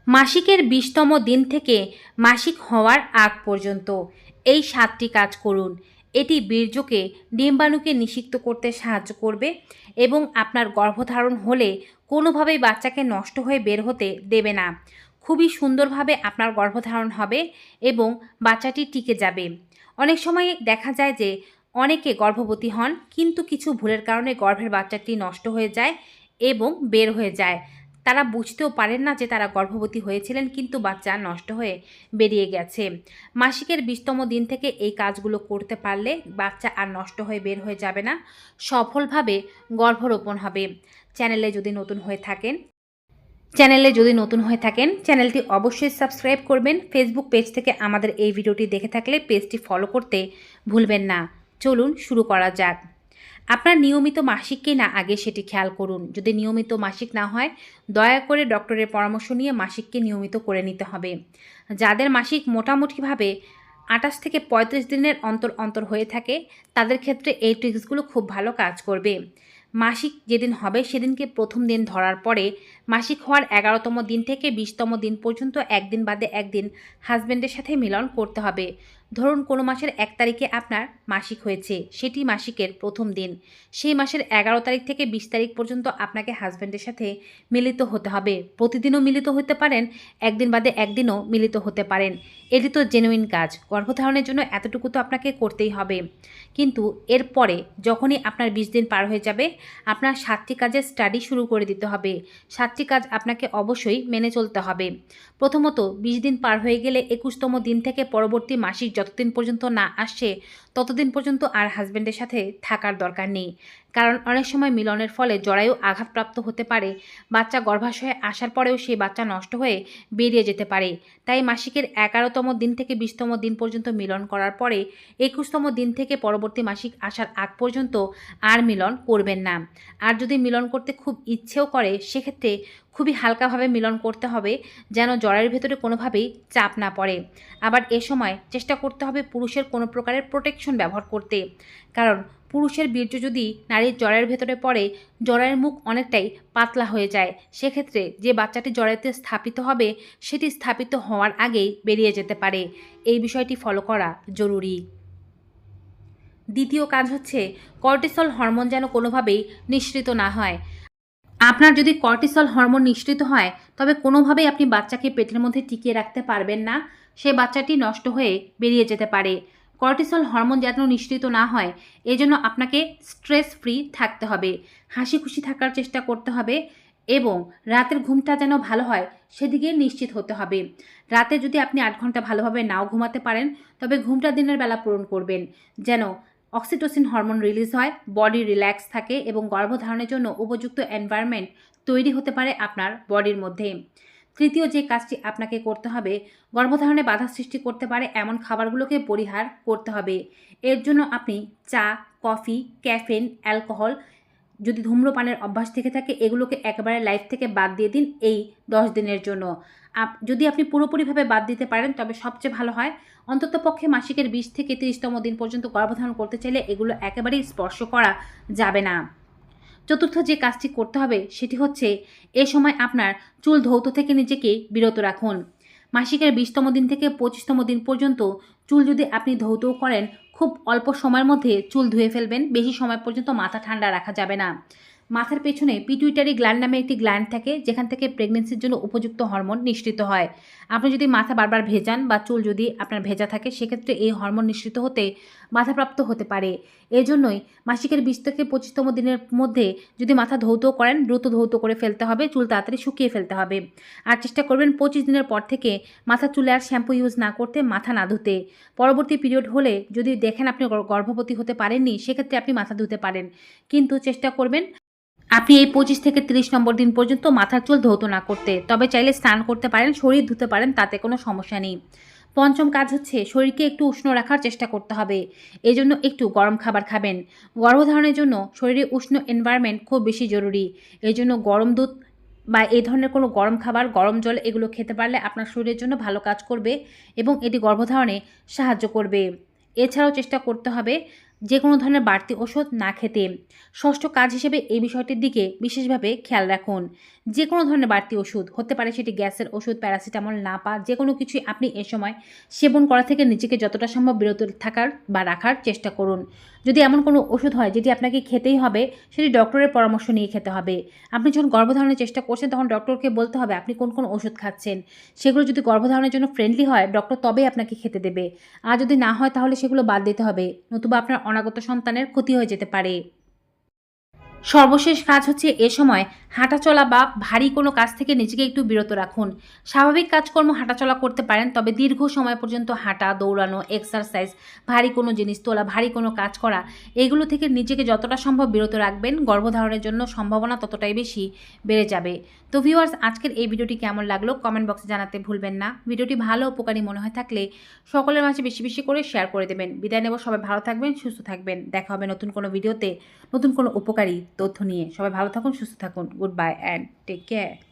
মাসিকের 20তম দিন থেকে মাসিক হওয়ার আগ পর্যন্ত এই 7টি কাজ করুন। এটি বীর্যকে ডিম্বাণুকে নিষিক্ত করতে সাহায্য করবে এবং আপনার গর্ভধারণ হলে কোনোভাবেই বাচ্চাকে নষ্ট হয়ে বের হতে দেবে না। খুবই সুন্দরভাবে আপনার গর্ভধারণ হবে এবং বাচ্চাটি টিকে যাবে। অনেক সময় দেখা যায় যে অনেকে গর্ভবতী হন, কিন্তু কিছু ভুলের কারণে গর্ভের বাচ্চাটি নষ্ট হয়ে যায় এবং বের হয়ে যায়। তারা বুঝতেও পারেন না যে তারা গর্ভবতী হয়েছিলেন, কিন্তু বাচ্চা নষ্ট হয়ে বেরিয়ে গেছে। মাসিকের 20তম দিন থেকে এই কাজগুলো করতে পারলে বাচ্চা আর নষ্ট হয়ে বের হয়ে যাবে না, সফলভাবে গর্ভরোপণ হবে। চ্যানেলে যদি নতুন হয়ে থাকেন চ্যানেলটি অবশ্যই সাবস্ক্রাইব করবেন। ফেসবুক পেজ থেকে আমাদের এই ভিডিওটি দেখে থাকলে পেজটি ফলো করতে ভুলবেন না। চলুন শুরু করা যাক। আপনার নিয়মিত মাসিক কি না আগে সেটি খেয়াল করুন। যদি নিয়মিত মাসিক না হয়, দয়া করে ডক্টরের পরামর্শ নিয়ে মাসিককে নিয়মিত করে নিতে হবে। যাদের মাসিক মোটামুটিভাবে 28 থেকে 35 দিনের অন্তর অন্তর হয়ে থাকে, তাদের ক্ষেত্রে এই ট্রিক্সগুলো খুব ভালো কাজ করবে। মাসিক যেদিন হবে সেদিনকে প্রথম দিন ধরার পরে মাসিক হওয়ার 11তম দিন থেকে 20তম দিন পর্যন্ত একদিন বাদে একদিন হাজব্যান্ডের সাথে মিলন করতে হবে। ধরুন কোনো মাসের 1 তারিখে আপনার মাসিক হয়েছে, সেটি মাসিকের প্রথম দিন। সেই মাসের 11 তারিখ থেকে 20 তারিখ পর্যন্ত আপনাকে হাজব্যান্ডের সাথে মিলিত হতে হবে। প্রতিদিনও মিলিত হতে পারেন, একদিন বাদে একদিনও মিলিত হতে পারেন। এটি তো জেনুইন কাজ। গর্ভধারণের জন্য এতটুকু তো আপনাকে করতেই হবে। কিন্তু এরপরে যখনই আপনার 20 দিন পার হয়ে যাবে, আপনার 7টি কাজের স্টাডি শুরু করে দিতে হবে। 7টি কাজ আপনাকে অবশ্যই মেনে চলতে হবে। প্রথমত, 20 দিন পার হয়ে গেলে 21তম দিন থেকে পরবর্তী মাসিক যতদিন পর্যন্ত না আসছে, ততদিন পর্যন্ত আর হাজব্যান্ডের সাথে থাকার দরকার নেই। কারণ অনেক সময় মিলনের ফলে জরায়ু আঘাতপ্রাপ্ত হতে পারে। বাচ্চা গর্ভাশয়ে আসার পরেও সেই বাচ্চা নষ্ট হয়ে বেরিয়ে যেতে পারে। তাই মাসিকের 11তম দিন থেকে 20তম দিন পর্যন্ত মিলন করার পরে 21তম দিন থেকে পরবর্তী মাসিক আসার আগ পর্যন্ত আর মিলন করবেন না। আর যদি মিলন করতে খুব ইচ্ছেও করে, সেক্ষেত্রে খুবই হালকাভাবে মিলন করতে হবে, যেন জরায়ুর ভেতরে কোনোভাবেই চাপ না পড়ে। আবার এ সময় চেষ্টা করতে হবে পুরুষের কোনো প্রকারের প্রোটেকশন ব্যবহার করতে। কারণ পুরুষের বীর্য যদি নারীর জরায়ুর ভেতরে পড়ে, জরায়ুর মুখ অনেকটাই পাতলা হয়ে যায়। সেক্ষেত্রে যে বাচ্চাটি জরায়ুতে স্থাপিত হবে, সেটি স্থাপিত হওয়ার আগেই বেরিয়ে যেতে পারে। এই বিষয়টি ফলো করা জরুরি। দ্বিতীয় কাজ হচ্ছে, কর্টিসল হরমোন যেন কোনোভাবেই নিঃসৃত না হয়। আপনার যদি কর্টিসল হরমোন নিঃসৃত হয়, তবে কোনোভাবেই আপনি বাচ্চাকে পেটের মধ্যে টিকিয়ে রাখতে পারবেন না। সে বাচ্চাটি নষ্ট হয়ে বেরিয়ে যেতে পারে। কর্টিসল হরমোন যেন নিঃসৃত না হয়, এজন্য আপনাকে স্ট্রেস ফ্রি থাকতে হবে, হাসি খুশি থাকার চেষ্টা করতে হবে এবং রাতের ঘুমটা যেন ভালো হয় সেদিকে নিশ্চিত হতে হবে। রাতে যদি আপনি 8 ঘন্টা ভালোভাবে নাও ঘুমাতে পারেন, তবে ঘুমটা দিনের বেলা পূরণ করবেন, যেন অক্সিটোসিন হরমোন রিলিজ হয়, বডি রিল্যাক্স থাকে এবং গর্ভধারণের জন্য উপযুক্ত এনভায়রনমেন্ট তৈরি হতে পারে আপনার বডির মধ্যে। তৃতীয় যে কাজটি আপনাকে করতে হবে, গর্ভধারণে বাধা সৃষ্টি করতে পারে এমন খাবারগুলোকে পরিহার করতে হবে। এর জন্য আপনি চা, কফি, ক্যাফেন, অ্যালকোহল, যদি ধূম্রপানের অভ্যাস থেকে থাকে, এগুলোকে একেবারে লাইফ থেকে বাদ দিয়ে দিন এই 10 দিনের জন্য। যদি আপনি পুরোপুরিভাবে বাদ দিতে পারেন, তবে সবচেয়ে ভালো হয়। অন্ততপক্ষে মাসিকের 20 থেকে 30তম দিন পর্যন্ত গর্ভধারণ করতে চাইলে এগুলো একেবারেই স্পর্শ করা যাবে না। চতুর্থ যে কাজটি করতে হবে সেটি হচ্ছে, এ সময় আপনার চুল ধৌত থেকে নিজেকে বিরত রাখুন। মাসিকের 20তম দিন থেকে 25তম দিন পর্যন্ত চুল যদি আপনি ধৌতও করেন, খুব অল্প সময়ের মধ্যে চুল ধুয়ে ফেলবেন। বেশি সময় পর্যন্ত মাথা ঠান্ডা রাখা যাবে না। মাথার পেছনে পিটুইটারি গ্ল্যান্ড নামে একটি গ্ল্যান্ড থাকে, যেখান থেকে প্রেগনেন্সির জন্য উপযুক্ত হরমোন নিঃসৃত হয়। আপনি যদি মাথা বারবার ভেজান বা চুল যদি আপনার ভেজা থাকে, সেক্ষেত্রে এই হরমোন নিঃসৃত হতে বাধাপ্রাপ্ত হতে পারে। এজন্যই মাসিকের 20 থেকে 25তম দিনের মধ্যে যদি মাথা ধৌত করেন, দ্রুত ধৌত করে ফেলতে হবে, চুল তাড়াতাড়ি শুকিয়ে ফেলতে হবে। আর চেষ্টা করবেন 25 দিনের পর থেকে মাথা চুলে আর শ্যাম্পু ইউজ না করতে, মাথা না ধুতে। পরবর্তী পিরিয়ড হলে যদি দেখেন আপনি গর্ভবতী হতে পারেননি, সেক্ষেত্রে আপনি মাথা ধুতে পারেন, কিন্তু চেষ্টা করবেন আপনি এই 25 থেকে 30 নম্বর দিন পর্যন্ত মাথার চুল ধৌত না করতে। তবে চাইলে স্নান করতে পারেন, শরীর ধুতে পারেন, তাতে কোনো সমস্যা নেই। পঞ্চম কাজ হচ্ছে, শরীরকে একটু উষ্ণ রাখার চেষ্টা করতে হবে। এই জন্য একটু গরম খাবার খাবেন। গর্ভধারণের জন্য শরীরে উষ্ণ এনভায়রনমেন্ট খুব বেশি জরুরি। এই জন্য গরম দুধ বা এই ধরনের কোনো গরম খাবার, গরম জল, এগুলো খেতে পারলে আপনার শরীরের জন্য ভালো কাজ করবে এবং এটি গর্ভধারণে সাহায্য করবে। এছাড়াও চেষ্টা করতে হবে যে কোনো ধরনের বাড়তি ওষুধ না খেতে। ষষ্ঠ কাজ হিসেবে এই বিষয়টির দিকে বিশেষভাবে খেয়াল রাখুন। যে কোনো ধরনের বাড়তি ওষুধ হতে পারে, সেটি গ্যাসের ওষুধ, প্যারাসিটামল, নাপা, যে কোনো কিছুই আপনি এ সময় সেবন করা থেকে নিজেকে যতটা সম্ভব বিরত থাকার বা রাখার চেষ্টা করুন। যদি এমন কোনো ওষুধ হয় যেটি আপনাকে খেতেই হবে, সেটি ডক্টরের পরামর্শ নিয়ে খেতে হবে। আপনি যখন গর্ভধারণের চেষ্টা করছেন তখন ডক্টরকে বলতে হবে আপনি কোন কোন ওষুধ খাচ্ছেন। সেগুলো যদি গর্ভধারণের জন্য ফ্রেন্ডলি হয়, ডক্টর তবেই আপনাকে খেতে দেবে। আর যদি না হয় তাহলে সেগুলো বাদ দিতে হবে, নতুবা আপনার অনাগত সন্তানের ক্ষতি হয়ে যেতে পারে। সর্বশেষ কাজ হচ্ছে এ সময় হাঁটাচলা বা ভারী কোনো কাজ থেকে নিজেকে একটু বিরত রাখুন। স্বাভাবিক কাজকর্ম হাঁটাচলা করতে পারেন, তবে দীর্ঘ সময় পর্যন্ত হাঁটা, দৌড়ানো, এক্সারসাইজ, ভারী কোনো জিনিস তোলা, ভারী কোনো কাজ করা, এগুলো থেকে নিজেকে যতটা সম্ভব বিরত রাখবেন, গর্ভধারণের জন্য সম্ভাবনা ততটাই বেশি বেড়ে যাবে। তো ভিউয়ার্স, আজকের এই ভিডিওটি কেমন লাগলো কমেন্ট বক্সে জানাতে ভুলবেন না। ভিডিওটি ভালো উপকারী মনে হয় থাকলে সকলের মাঝে বেশি বেশি করে শেয়ার করে দেবেন। বিদায় নেব, সবাই ভালো থাকবেন, সুস্থ থাকবেন। দেখা হবে নতুন কোনো ভিডিওতে নতুন কোনো উপকারী তথ্য নিয়ে। সবাই ভালো থাকুন, সুস্থ থাকুন। Good bye and take care.